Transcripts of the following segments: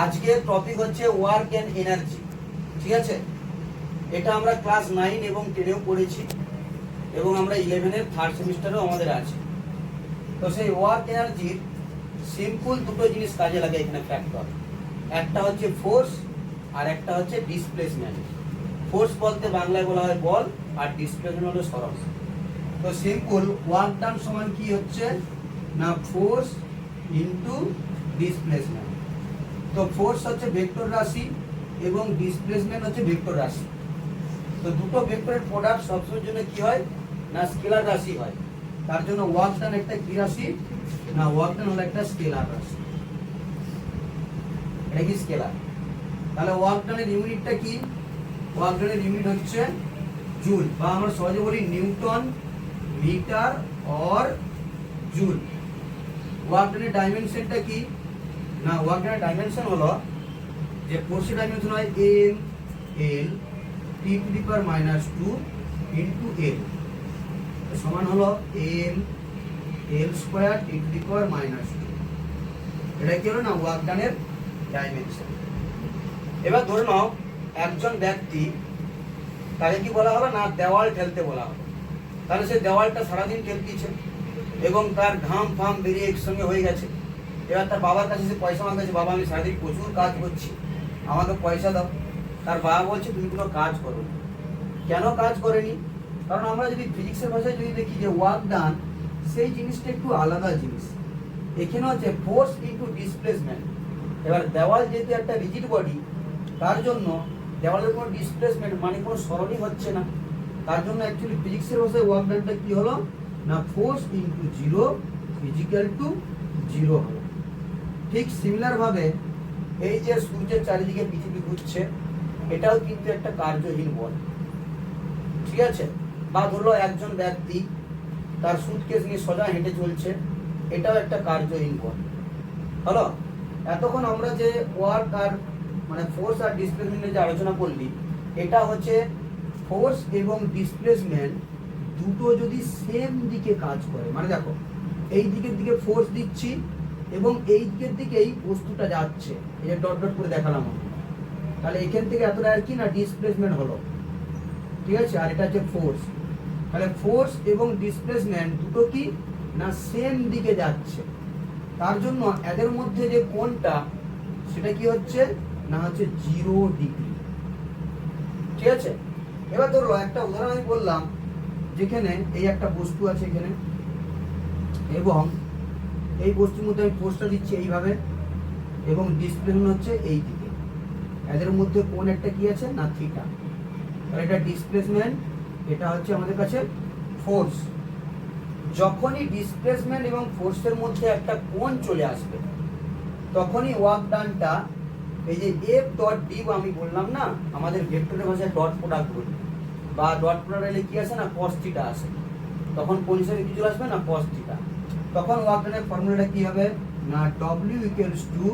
আজকের টপিক হচ্ছে work and energy. ঠিক আছে, এটা আমরা ক্লাস 9 এবং 10এও পড়েছি এবং আমরা 11-এর থার্ড সেমিস্টারেও আমাদের আছে। তো সেই ওয়ার্ক এনার্জির সিম্পল দুটো জিনিস কাজে লাগে এখানে ফ্যাক্টর। একটা হচ্ছে ফোর্স আর একটা হচ্ছে ডিসপ্লেসমেন্ট। ফোর্স বলতে বাংলায় বলা হয় বল, আর ডিসপ্লেসমেন্ট হলো সরণ। তো সিম্পল ওয়ার্ক ডান সমান কি হচ্ছে না ফোর্স ইনটু ডিসপ্লেসমেন্ট। তো ফোর্স হচ্ছে ভেক্টর রাশি এবং ডিসপ্লেসমেন্ট হচ্ছে ভেক্টর রাশি। তো দুটো ভেক্টরের প্রোডাক্ট সবসময়ের জন্য কি হয় না স্কেলার রাশি হয়। তার জন্য ওয়ার্ক ডান একটা কি রাশি না ওয়ার্ক ডান হলো একটা স্কেলার রাশি। এটা কি স্কেলার? তাহলে ওয়ার্ক ডানের ইউনিটটা কি? ওয়ার্ক ডানের ইউনিট হচ্ছে জুল, বা আমরা সহজে বলি newton metre or joule. Work ডানের ডাইমেনশনটা কি না ওয়ার্ক ডানের ডাইমেনশন হলো যে ফোর্সের ডাইমেনশন হয় M L T to the power -2 into L সমান হলো M L square T to the power -2। এটা কি হলো না ওয়ার্ক ডানের ডাইমেনশন। এবার ধরে নাও একজন ব্যক্তি, তাকে কি বলা হলো না দেওয়াল ঠেলতে বলা হলো। তাহলে সে দেওয়ালটা সারাদিন ঠেলতেছে এবং তার ঘাম ফাম বেরিয়ে একসঙ্গে হয়ে গেছে। এবার তার বাবার কাছে সে পয়সা মাঙ্গাচ্ছে, বাবা আমি সারাদিন প্রচুর কাজ করছি, আমাকে পয়সা দাও। তার বাবা বলছে তুমি কোনো কাজ করো। কেন কাজ করেনি? কারণ আমরা যদি ফিজিক্সের ভাষায় যদি দেখি যে ওয়ার্ক ডান, সেই জিনিসটা একটু আলাদা জিনিস। এখানে হচ্ছে ফোর্স ইনটু ডিসপ্লেসমেন্ট। এবার দেওয়াল যেহেতু একটা রিজিড বডি, তার জন্য দেওয়ালের কোনো ডিসপ্লেসমেন্ট মানে কোনো সরণই হচ্ছে না। তার জন্য অ্যাকচুয়ালি ফিজিক্সের ভাষায় ওয়ার্ক ডানটা কি হলো না ফোর্স ইনটু 0 ইজিক্যাল টু 0 হলো। ঠিক সিমিলার ভাবে এই যে সূর্যের চারিদিকে পৃথিবী ঘুরছে, এটাও কিন্তু একটা কার্যহীন বল। ঠিক আছে, বা ধরলো একজন ব্যক্তি তার সুটকেস নিয়ে সোজা হেঁটে চলছে, এটাও একটা কার্যহীন বল হলো। এতক্ষণ আমরা যে ওয়ার্ক আর মানে ফোর্স আর ডিসপ্লেসমেন্টের যে আলোচনা করলি, এটা হচ্ছে ফোর্স এবং ডিসপ্লেসমেন্ট দুটো যদি সেম দিকে কাজ করে। মানে দেখো এই দিকের দিকে ফোর্স দিচ্ছি এবং এই দিকের দিকে এই বস্তুটা যাচ্ছে, এই যে ডট ডট করে দেখালাম, তাহলে এখান থেকে এতটা আর কি না ডিসপ্লেসমেন্ট হলো। ঠিক আছে, আর এটা হচ্ছে ফোর্স। তাহলে ফোর্স এবং ডিসপ্লেসমেন্ট দুটো কি না সেম দিকে যাচ্ছে। তার জন্য এদের মধ্যে যে কোণটা সেটা কি হচ্ছে না হচ্ছে 0 ডিগ্রি। ঠিক আছে, এবার ধরো একটা উদাহরণ আমি বললাম, যেখানে এই একটা বস্তু আছে এখানে এবং এই বস্তুর মধ্যে আমি ফোর্সটা দিচ্ছি এইভাবে এবং ডিসপ্লেসমেন্ট হচ্ছে এই দিকে। এদের মধ্যে কোণ একটা কি আছে না থিটা। তাহলে এটা ডিসপ্লেসমেন্ট, এটা হচ্ছে আমাদের কাছে ফোর্স। যখনই ডিসপ্লেসমেন্ট এবং ফোর্সের মধ্যে একটা কোণ চলে আসবে, তখনই ওয়ার্ক ডানটা এই যে এফ ডট ডি আমি বললাম না, আমাদের ভেক্টরের ভাষায় ডট প্রোডাক্ট বলি, বা ডট প্রোডাক্ট এলে কি আসে না cos থিটা আসে, তখন কোন হিসাবে কি চলে আসবে না cos থিটা। তখন ওয়ার্ক ডানের ফর্মুলাটা কি হবে না W equals to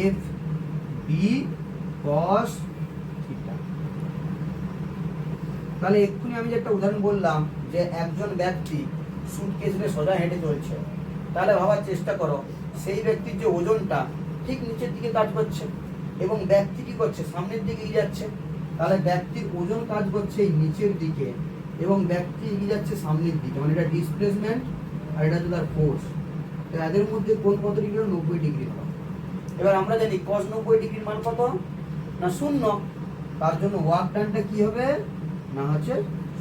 F B cos theta. তাহলে এক্ষুনি আমি যে একটা উদাহরণ বললাম যে একজন ব্যক্তি সুটকেস নিয়ে সোজা হেঁটে চলছে, তাহলে ভাবার চেষ্টা করো সেই ব্যক্তির যে ওজনটা ঠিক নিচের দিকে কাজ করছে এবং ব্যক্তি কি করছে সামনের দিকে এগিয়ে যাচ্ছে। তাহলে ব্যক্তির ওজন কাজ করছে এই নিচের দিকে এবং ব্যক্তি এগিয়ে যাচ্ছে সামনের দিকে, মানে এটা ডিসপ্লেসমেন্ট আর এটা হচ্ছে তার ফোর্স। তো এদের মধ্যে কোন কত ডিগ্রি হলো 90 ডিগ্রি হলো। এবার আমরা জানি cos 90 ডিগ্রির মান কত না 0। তার জন্য ওয়ার্ক ডানটা কি হবে না হচ্ছে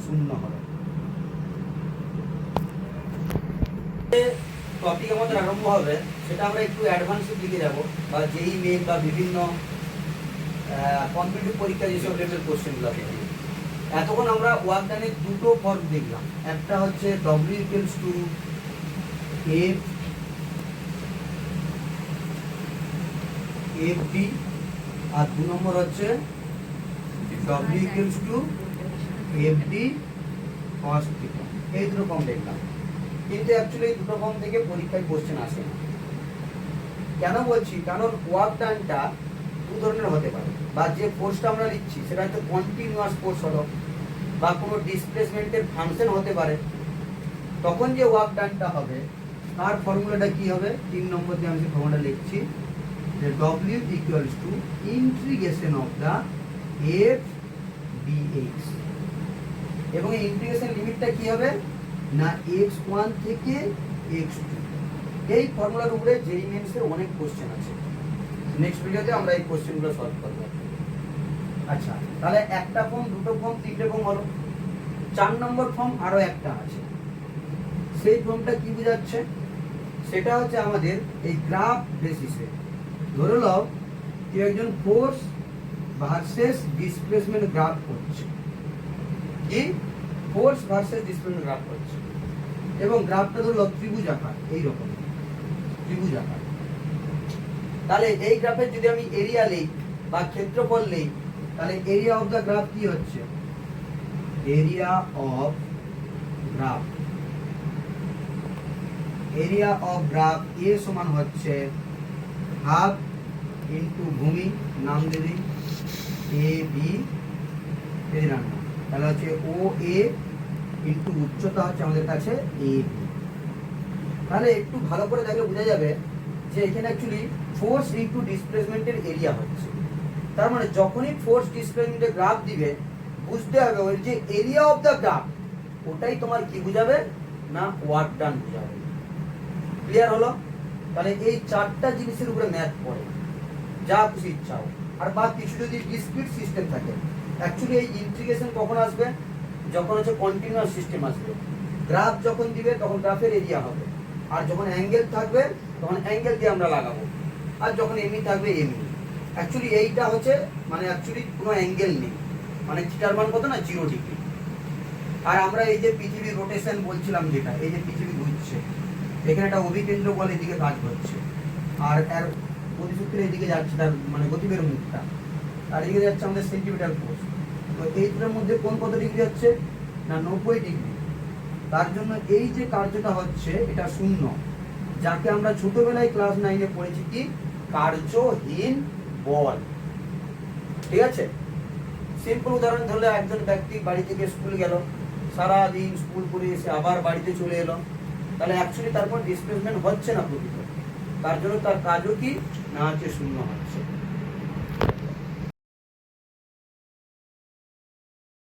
0 হবে। টপিক আমাদের আরম্ভ হবে, সেটা আমরা একটু অ্যাডভান্সের দিকে যাব, বা যেই মেন বা বিভিন্ন কম্পিটিটিভ পরীক্ষা যেসব লেভেল কোশ্চেনগুলো আছে। এতক্ষণ আমরা ওয়ার্ক ডানের দুটো ফর্ম দেখলাম, একটা হচ্ছে W equals to F F D, আর 2 নম্বর হচ্ছে W equals to F D cos theta. এই দুটো ফর্ম দেখলাম, কিন্তু অ্যাকচুয়ালি এই দুটো ফর্ম থেকে পরীক্ষায় কোশ্চেন আসে না। কেন বলছি? কারণ ওয়ার্ক ডানটা দু ধরনের হতে পারে, বা যে ফোর্সটা আমরা লিখছি সেটা হচ্ছে কন্টিনিউয়াস ফোর্স হলো, বা কোনো ডিসপ্লেসমেন্টের ফাংশন হতে পারে। তখন যে ওয়ার্ক ডানটা হবে তার ফর্মুলাটা কি হবে 3 নম্বর দিয়ে আমি যে ফর্মুলা লিখছি যে W equals to integration of the f dx, এবং এই ইন্টিগ্রেশন লিমিটটা কি হবে না x1 থেকে x2। এই ফর্মুলার উপরে জেই মেন্সের অনেক কোশ্চেন আছে, নেক্সট ভিডিওতে আমরা এই কোশ্চেনগুলো সলভ করব। আচ্ছা, তাহলে একটা ফর্ম, দুটো ফর্ম, তিনটে ফর্ম হলো। 4 নম্বর ফর্ম আরো একটা আছে। সেই ফর্মটা কি বোঝাচ্ছে? সেটা হচ্ছে আমাদের এই গ্রাফ বেসিসে, ধরে নাও কেউ একজন ফোর্স ভার্সেস ডিসপ্লেসমেন্ট গ্রাফ করছে, কি ফোর্স ভার্সেস ডিসপ্লেসমেন্ট গ্রাফ করছে, এবং গ্রাফটা ধরো ত্রিভুজ আকার, এইরকম ত্রিভুজ আকার। তাহলে এই গ্রাফের যদি আমি এরিয়া নেই বা ক্ষেত্রফল নেই, তাহলে এরিয়া অফ দ্য গ্রাফ কি হচ্ছে? Area of graph, area of graph এ সমান হচ্ছে হাফ ইন্টু ভূমি, নাম দিয়ে দিই এ বি, নাম, তাহলে হচ্ছে ও এ ইন্টু উচ্চতা হচ্ছে আমাদের কাছে এ বি। তাহলে একটু ভালো করে দেখলে বোঝা যাবে যে এখানে অ্যাকচুয়ালি ফোর্স ইন্টু ডিসপ্লেসমেন্টের এরিয়া হচ্ছে। তার মানে যখনই ফোর্স ডিসপ্লেসমেন্টের গ্রাফ দিবে, বুঝতে হবে ওই যে এরিয়া অফ দ্য গ্রাফ, ওটাই তোমার কি বুঝাবে না ওয়ার্ক ডান বুঝাবে। ক্লিয়ার হলো? তাহলে এই 4টা জিনিসের উপরে ম্যাথ পড়ে, যা খুশি ইচ্ছা হোক। আর বা কিছু যদি ডিসক্রিট সিস্টেম থাকে, অ্যাকচুয়ালি এই ইন্টিগ্রেশন কখন আসবে? যখন হচ্ছে কন্টিনিউয়াস সিস্টেম আসবে। গ্রাফ যখন দিবে তখন গ্রাফের এরিয়া হবে, আর যখন অ্যাঙ্গেল থাকবে তখন অ্যাঙ্গেল দিয়ে আমরা লাগাবো, আর যখন এমনি থাকবে এমনি। অ্যাকচুয়ালি এইটা হচ্ছে মানে অ্যাকচুয়ালি কোনো অ্যাঙ্গেল নেই, মানে থিটার মান কত না 0 ডিগ্রি। আর আমরা এই যে পৃথিবীর রোটেশন বলছিলাম, যেটা এই যে পৃথিবী ঘুরছে, এখানে একটা অভিকেন্দ্র বল এদিকে কাজ করছে, আর এর গতিসূত্রে এদিকে যাচ্ছে, তার মানে গতিবেগ মুখটা, আর এদিকে যাচ্ছে আমাদের সেন্টিমিটার ফোর্স। তো এই দুটোর মধ্যে কোন কত ডিগ্রি হচ্ছে না 90 ডিগ্রি। তার জন্য এই যে কার্যটা হচ্ছে এটা শূন্য, যাকে আমরা ছোটবেলায় ক্লাস 9-এ পড়েছি কি কার্যহীন বল। ঠিক আছে? সিম্পল উদাহরণ ধরলে একজন ব্যক্তি বাড়ি থেকে স্কুল গেল, সারা দিন স্কুল করে এসে আবার বাড়িতে চলে এলো, তাহলে অ্যাকচুয়ালি তারপর ডিসপ্লেসমেন্ট হচ্ছে না প্রকৃত, তার জন্য তার কাজও কি না হচ্ছে শূন্য হচ্ছে।